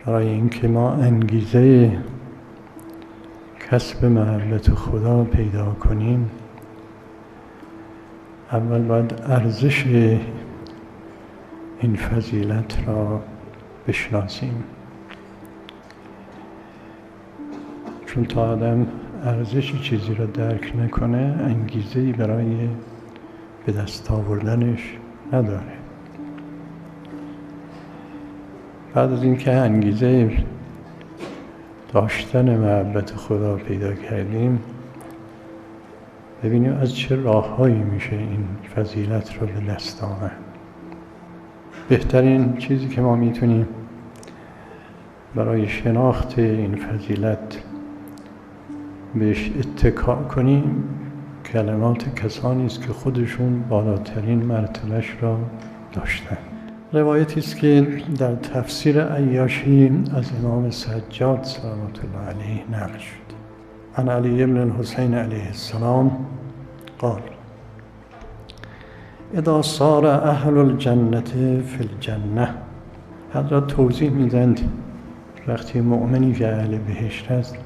برای اینکه ما انگیزه کسب محبت خدا پیدا کنیم، اول باید ارزش این فضیلت را بشناسیم. چون تا آدم ارزش چیزی را درک نکنه، انگیزه‌ای برای به دست آوردنش نداره. بعد از اینکه انگیزه داشتن محبت خدا پیدا کردیم، ببینیم از چه راههایی میشه این فضیلت رو به دست آورد. بهترین چیزی که ما میتونیم برای شناخت این فضیلت بهش اتکا کنیم کلمات کسانی است که خودشون بالاترین مرتبهش را داشتن. روایتی است که در تفسیر عیاشی از امام سجاد صلوات الله علیه نقل شد. عن علی بن الحسین علیه السلام قال: اذا صار اهل الجنة فی الجنة. حضرت توضیح میدند وقتی مؤمنی که اهل بهشت است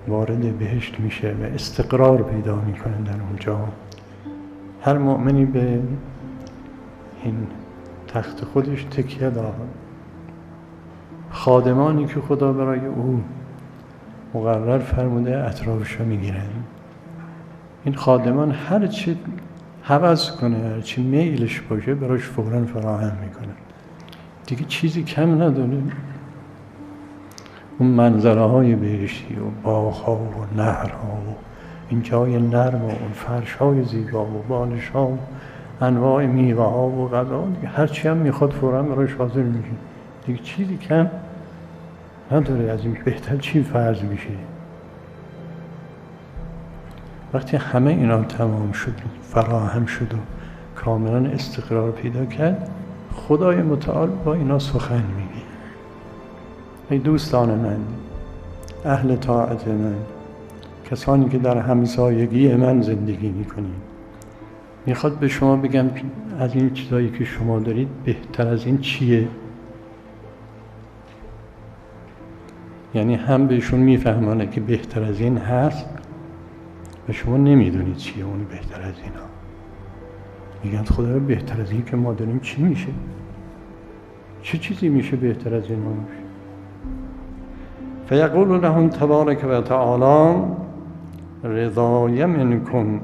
وارد بهشت میشه و استقرار پیدا میکنه در اونجا، هر مؤمنی به این تخت خودش تکیه داره. خادمانی که خدا برای او مقرر فرموده اطرافش رو میگیرن. این خادمان هر چی هوس کنه، هر چی میلش باشه براش فوراً فراهم میکنه، دیگه چیزی کم نداره. اون منظره های بهشتی و باغ‌ها و نهرها و این جای نرم و اون فرش‌های زیبا و بالش‌ها و انواع میوه‌ها و غذا، هر چی هم میخواد فوراً براش حاضر میشه، دیگه چیزی کم نداره. از این بهتر چی فرض میشه؟ وقتی همه اینا تمام شد، فراهم شد و کاملا استقرار پیدا کرد، خدای متعال با اینا سخن میگه: ای دوستان من، اهل طاعت من، کسانی که در همسایگی من زندگی میکنید، میخواد به شما بگم از این چیزایی که شما دارید بهتر از این چیه؟ یعنی هم بهشون میفهمانه که بهتر از این هست و شما نمیدونید چیه اون بهتر از اینا. میگن خدا بهتر از این که ما داریم چی میشه؟ چه چیزی میشه بهتر از این ما میشه؟ فیقول لهم تبارک و تعالی: رضای منکم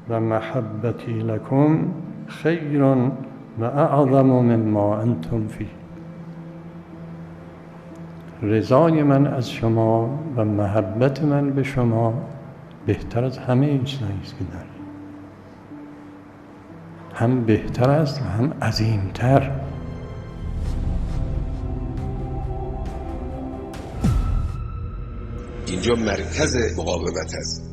و محبتی لکم خیر و اعظم مما انتم فیه. رضای من از شما و محبت من به شما بهتر از همه این چیزایی است که دارید. هم بهتر است و هم عظیمتر. اینجا مرکز مقاومت است.